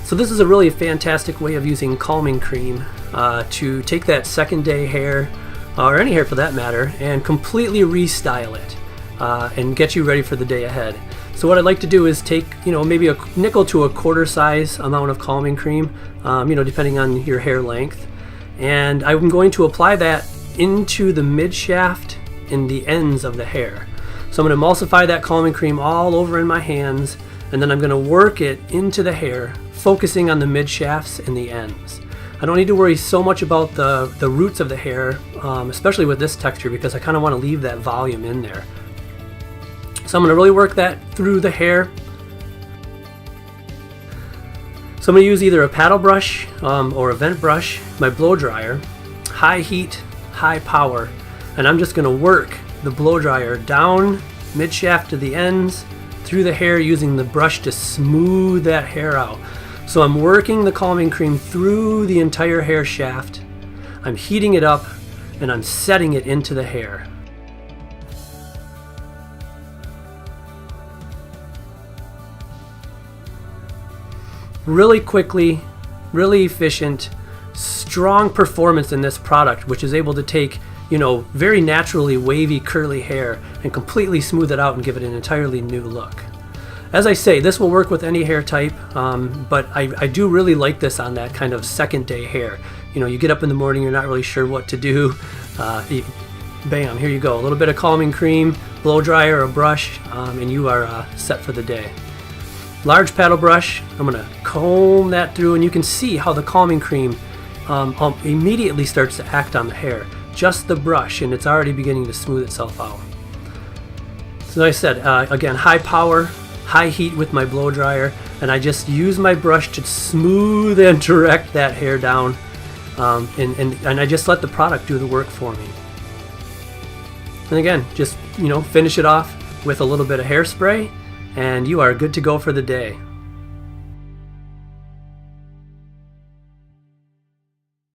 So this is a really fantastic way of using calming cream to take that second day hair, or any hair for that matter, and completely restyle it and get you ready for the day ahead. So what I'd like to do is take, maybe a nickel to a quarter size amount of calming cream, depending on your hair length. And I'm going to apply that into the mid shaft and the ends of the hair. So I'm going to emulsify that calming cream all over in my hands, and then I'm going to work it into the hair, focusing on the mid shafts and the ends. I don't need to worry so much about the roots of the hair, especially with this texture, because I kind of want to leave that volume in there. So I'm going to really work that through the hair. So I'm going to use either a paddle brush or a vent brush, my blow dryer, high heat, high power, and I'm just going to work the blow dryer down mid shaft to the ends, through the hair, using the brush to smooth that hair out. So I'm working the calming cream through the entire hair shaft, I'm heating it up, and I'm setting it into the hair. Really quickly, really efficient, strong performance in this product, which is able to take, very naturally wavy curly hair and completely smooth it out and give it an entirely new look. As I say, this will work with any hair type, but I do really like this on that kind of second day hair. You get up in the morning, you're not really sure what to do. Bam, here you go. A little bit of calming cream, blow dryer, a brush, and you are set for the day. Large paddle brush, I'm going to comb that through, and you can see how the calming cream immediately starts to act on the hair. Just the brush, and it's already beginning to smooth itself out. So like I said, again, high power, high heat with my blow dryer, and I just use my brush to smooth and direct that hair down, and I just let the product do the work for me. And again, just finish it off with a little bit of hairspray, and you are good to go for the day.